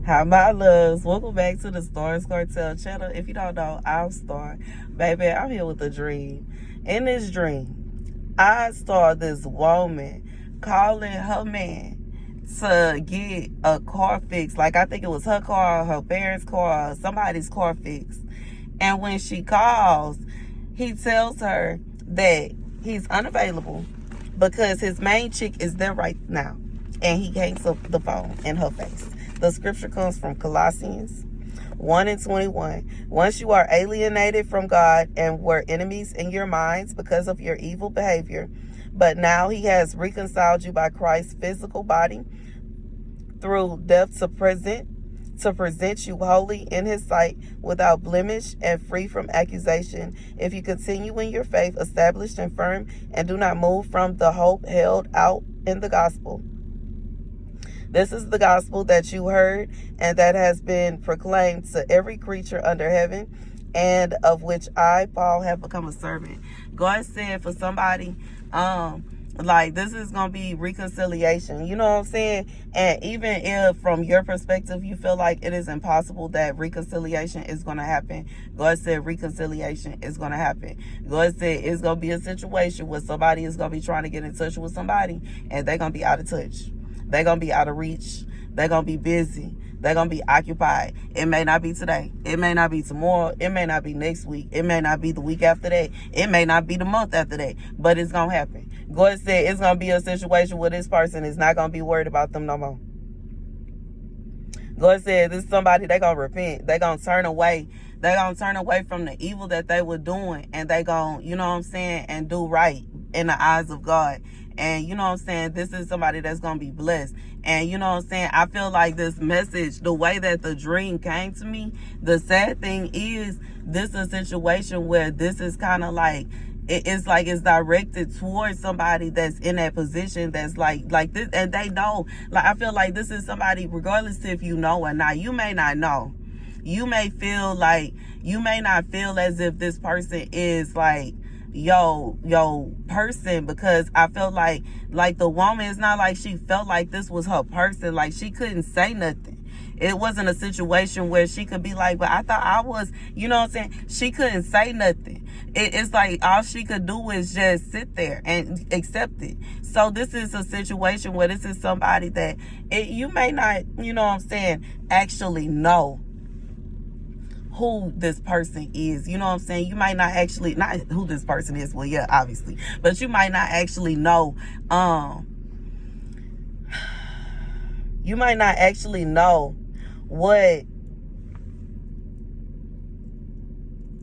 Hi, my loves. Welcome back to the Starscartel channel. If you don't know, I'm Star. Baby, I'm here with a dream. In this dream, I saw this woman calling her man to get a car fixed. Like, I think it was her car, her parents' car, somebody's car fixed. And when she calls, he tells her that he's unavailable because his main chick is there right now. And he hangs up the phone in her face. The scripture comes from Colossians 1:21. Once you are alienated from God and were enemies in your minds because of your evil behavior, but now he has reconciled you by Christ's physical body through death to present you holy in his sight, without blemish and free from accusation. If you continue in your faith, established and firm, and do not move from the hope held out in the gospel. This is the gospel that you heard and that has been proclaimed to every creature under heaven, and of which I, Paul, have become a servant. God said for somebody, like, this is going to be reconciliation. You know what I'm saying? And even if from your perspective you feel like it is impossible that reconciliation is going to happen, God said reconciliation is going to happen. God said it's going to be a situation where somebody is going to be trying to get in touch with somebody and they're going to be out of touch. They're going to be out of reach. They're going to be busy. They're going to be occupied. It may not be today. It may not be tomorrow. It may not be next week. It may not be the week after that. It may not be the month after that. But it's going to happen. God said it's going to be a situation where this person is not going to be worried about them no more. God said this is somebody, they're going to repent. They're going to turn away. They're going to turn away from the evil that they were doing. And they're going to, you know what I'm saying, and do right in the eyes of God. And you know what I'm saying, this is somebody that's going to be blessed. And you know what I'm saying, I feel like this message, the way that the dream came to me, the sad thing is, this is a situation where this is kind of like, it's like it's directed towards somebody that's in that position that's like this, and they know. Like, I feel like this is somebody, regardless if you know or not, you may not know. You may feel like, you may not feel as if this person is like yo person, because I felt like the woman, it's not like she felt like this was her person. Like, she couldn't say nothing. It wasn't a situation where she could be like, but I thought I was, you know what I'm saying? She couldn't say nothing. It's like all she could do is just sit there and accept it. So this is a situation where this is somebody that you may not, you know what I'm saying, actually know who this person is. You know what I'm saying? You might not actually, not who this person is, well, yeah, obviously, but you might not actually know, you might not actually know what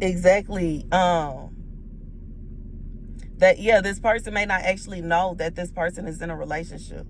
exactly, that, yeah, this person may not actually know that this person is in a relationship.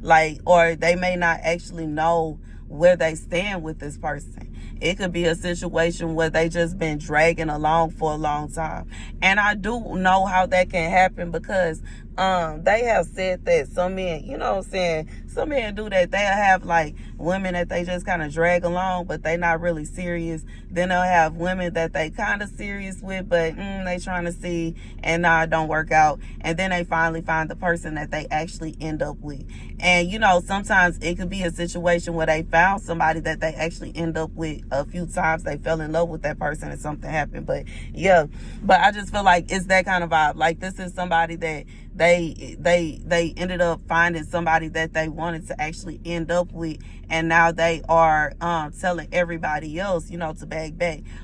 Like, or they may not actually know where they stand with this person. It could be a situation where they just been dragging along for a long time. And I do know how that can happen, because they have said that some men, you know what I'm saying, some men do that. They'll have like women that they just kind of drag along, but they not really serious. Then they'll have women that they kind of serious with, but they trying to see, and nah, it don't work out. And then they finally find the person that they actually end up with. And you know, sometimes it could be a situation where they found somebody that they actually end up with a few times. They fell in love with that person and something happened. But yeah, but I just feel like it's that kind of vibe. Like, this is somebody that they ended up finding somebody that they wanted to actually end up with, and now they are telling everybody else, you know, to back.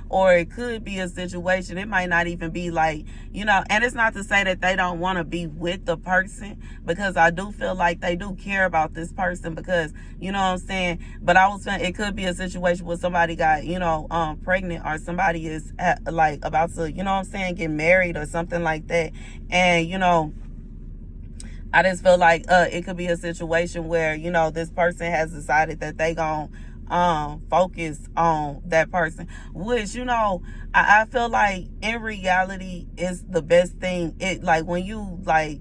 Or it could be a situation, it might not even be like, you know, and it's not to say that they don't want to be with the person, because I do feel like they do care about this person, because, you know what I'm saying, but I was saying it could be a situation where somebody got, you know, pregnant, or somebody is like about to, you know what I'm saying, get married or something like that. And you know, I just feel like it could be a situation where, you know, this person has decided that they gonna focus on that person, which, you know, I feel like in reality is the best thing. It, like, when you like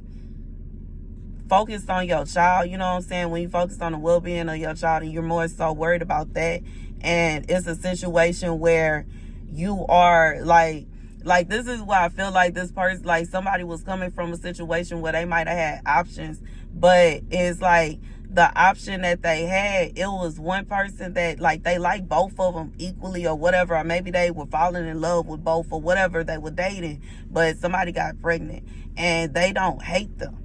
focus on your child, you know what I'm saying, when you focus on the well-being of your child and you're more so worried about that, and it's a situation where you are like this is why I feel like this person, like somebody was coming from a situation where they might have had options, but it's like the option that they had, it was one person that like they like both of them equally or whatever, or maybe they were falling in love with both or whatever, they were dating, but somebody got pregnant and they don't hate them.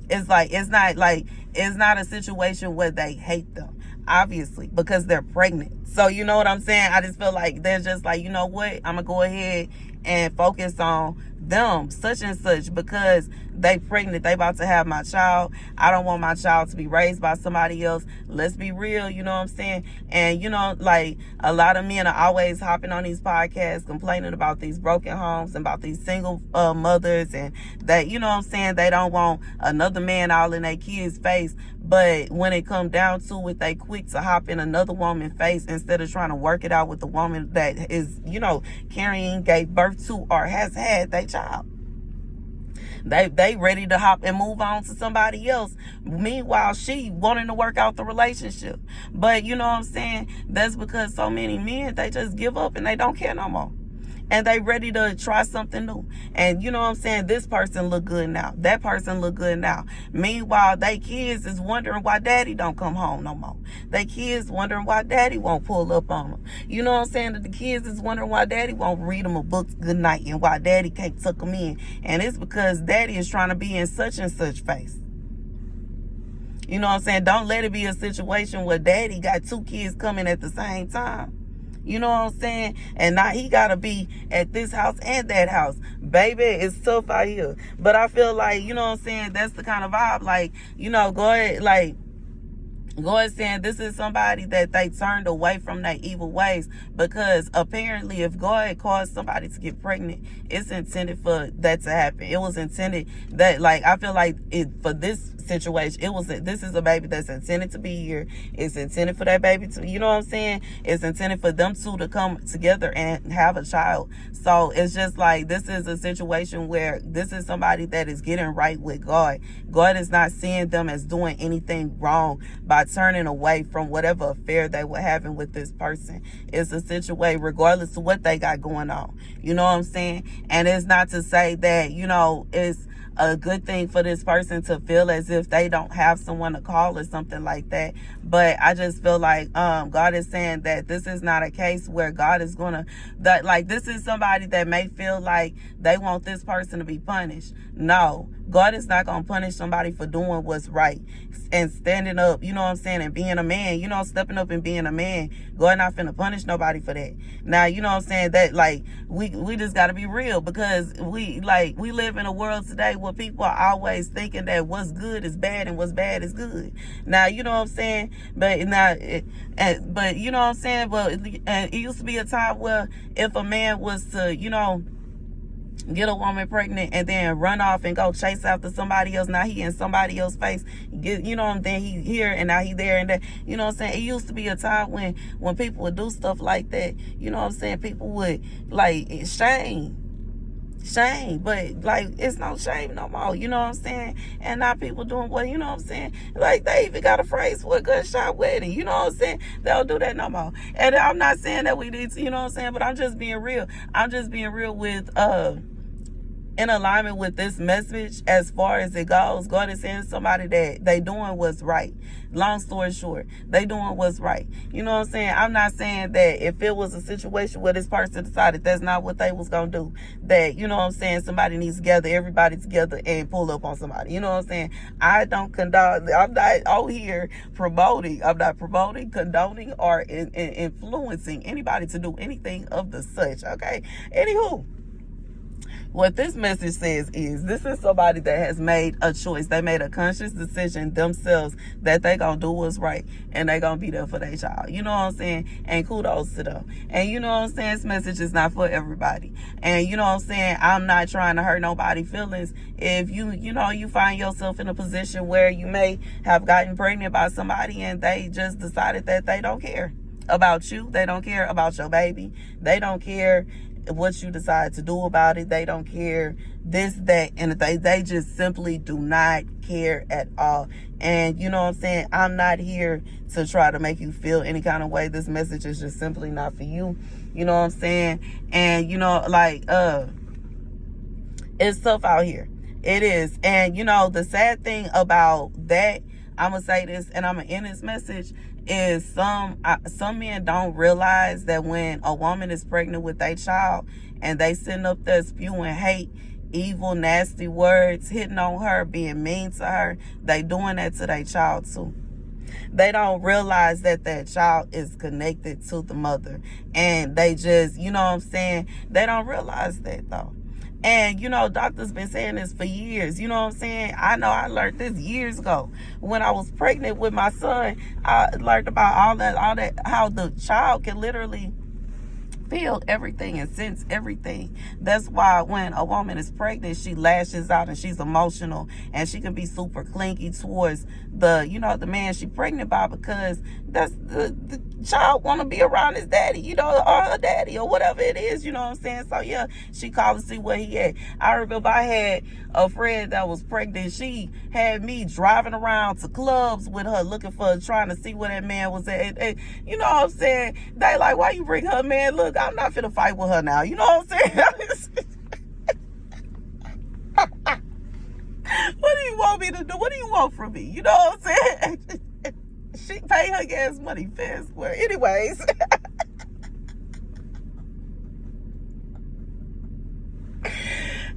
It's like, it's not a situation where they hate them, obviously, because they're pregnant. So you know what I'm saying? I just feel like they're just like, you know what, I'm gonna go ahead and focus on them, such and such, because they pregnant, they about to have my child. I don't want my child to be raised by somebody else. Let's be real, you know what I'm saying? And you know, like, a lot of men are always hopping on these podcasts complaining about these broken homes and about these single mothers, and that, you know what I'm saying, they don't want another man all in their kids' face. But when it come down to it, they quick to hop in another woman's face instead of trying to work it out with the woman that is, you know, carrying, gave birth to, or has had their child. They ready to hop and move on to somebody else. Meanwhile, she wanting to work out the relationship. But you know what I'm saying? That's because so many men, they just give up and they don't care no more. And they ready to try something new. And you know what I'm saying? This person look good now. That person look good now. Meanwhile, they kids is wondering why daddy don't come home no more. They kids wondering why daddy won't pull up on them. You know what I'm saying? That the kids is wondering why daddy won't read them a book good night and why daddy can't tuck them in. And it's because daddy is trying to be in such and such face. You know what I'm saying? Don't let it be a situation where daddy got two kids coming at the same time. You know what I'm saying? And now he got to be at this house and that house. Baby, it's tough out here. But I feel like, you know what I'm saying, that's the kind of vibe, like, you know, go ahead saying this is somebody that they turned away from their evil ways, because apparently if God caused somebody to get pregnant, it's intended for that to happen. It was intended that, like, I feel like for this situation, this is a baby that's intended to be here. It's intended for that baby to, you know what I'm saying? It's intended for them two to come together and have a child. So it's just like, this is a situation where this is somebody that is getting right with God. God is not seeing them as doing anything wrong by turning away from whatever affair they were having with this person. It's a situation regardless of what they got going on. You know what I'm saying? And it's not to say that, you know, it's a good thing for this person to feel as if they don't have someone to call or something like that. But I just feel like God is saying that this is not a case where God is gonna, that like, this is somebody that may feel like they want this person to be punished. No, God is not gonna punish somebody for doing what's right and standing up, you know what I'm saying, and being a man, you know, stepping up and being a man. God not finna punish nobody for that. Now, you know what I'm saying, that like, we just gotta be real, because we live in a world today where people are always thinking that what's good is bad and what's bad is good. Now, you know what I'm saying, but you know what I'm saying, but it used to be a time where if a man was to, you know, get a woman pregnant and then run off and go chase after somebody else, now he in somebody else's face, you know, and then he here and now he there and that, you know what I'm saying. It used to be a time when people would do stuff like that, you know what I'm saying, people would like shame, but like, it's no shame no more, you know what I'm saying. And now people doing what, you know what I'm saying, like, they even got a phrase for a gunshot wedding, you know what I'm saying. They don't do that no more. And I'm not saying that we need to, you know what I'm saying, but I'm just being real with in alignment with this message as far as it goes. God is saying to somebody that they doing what's right. Long story short, they doing what's right. You know what I'm saying? I'm not saying that if it was a situation where this person decided that's not what they was going to do, that, you know what I'm saying, somebody needs to gather everybody together and pull up on somebody. You know what I'm saying? I don't condone, I'm not out here promoting, condoning, or influencing anybody to do anything of the such, okay? Anywho, what this message says is, this is somebody that has made a choice. They made a conscious decision themselves that they gonna do what's right and they gonna be there for their child. You know what I'm saying? And kudos to them. And you know what I'm saying? This message is not for everybody. And you know what I'm saying? I'm not trying to hurt nobody's feelings. If you find yourself in a position where you may have gotten pregnant by somebody and they just decided that they don't care about you, they don't care about your baby, they don't care what you decide to do about it, they don't care this, that, and they just simply do not care at all. And you know what I'm saying, I'm not here to try to make you feel any kind of way. This message is just simply not for you, you know what I'm saying. And you know, like, it's tough out here, it is. And you know, the sad thing about that, I'm gonna say this, and I'm gonna end this message, is some men don't realize that when a woman is pregnant with their child and they sitting up there spewing hate, evil, nasty words, hitting on her, being mean to her, they doing that to their child too. They don't realize that that child is connected to the mother, and they just, you know what I'm saying, they don't realize that though. And, you know, doctors been saying this for years. You know what I'm saying? I know I learned this years ago. When I was pregnant with my son, I learned about all that, how the child can literally feel everything and sense everything. That's why when a woman is pregnant, she lashes out and she's emotional, and she can be super clingy towards the, you know, the man she's pregnant by, because that's the child want to be around his daddy, you know, or her daddy, or whatever it is, you know what I'm saying? So yeah, she called to see where he at. I remember I had a friend that was pregnant. She had me driving around to clubs with her, looking for, trying to see where that man was at. And you know what I'm saying? They like, why you bring her man? Look, I'm not finna fight with her now. You know what I'm saying? What do you want me to do? What do you want from me? You know what I'm saying? She pay her gas money fair and square. Anyways.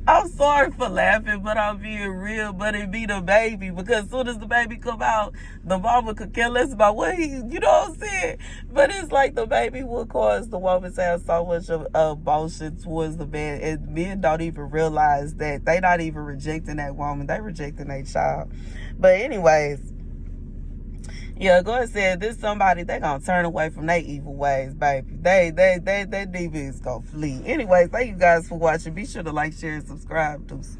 I'm sorry for laughing, but I'm being real. But it be the baby, because as soon as the baby come out, the mama could care less about what he, you know what I'm saying? But it's like the baby will cause the woman to have so much of emotion towards the man, and men don't even realize that they not even rejecting that woman, they rejecting their child. But anyways, yeah, go ahead and say this somebody, they gonna turn away from their evil ways, baby. They DB is gonna flee. Anyways, thank you guys for watching. Be sure to like, share, and subscribe. Deuces.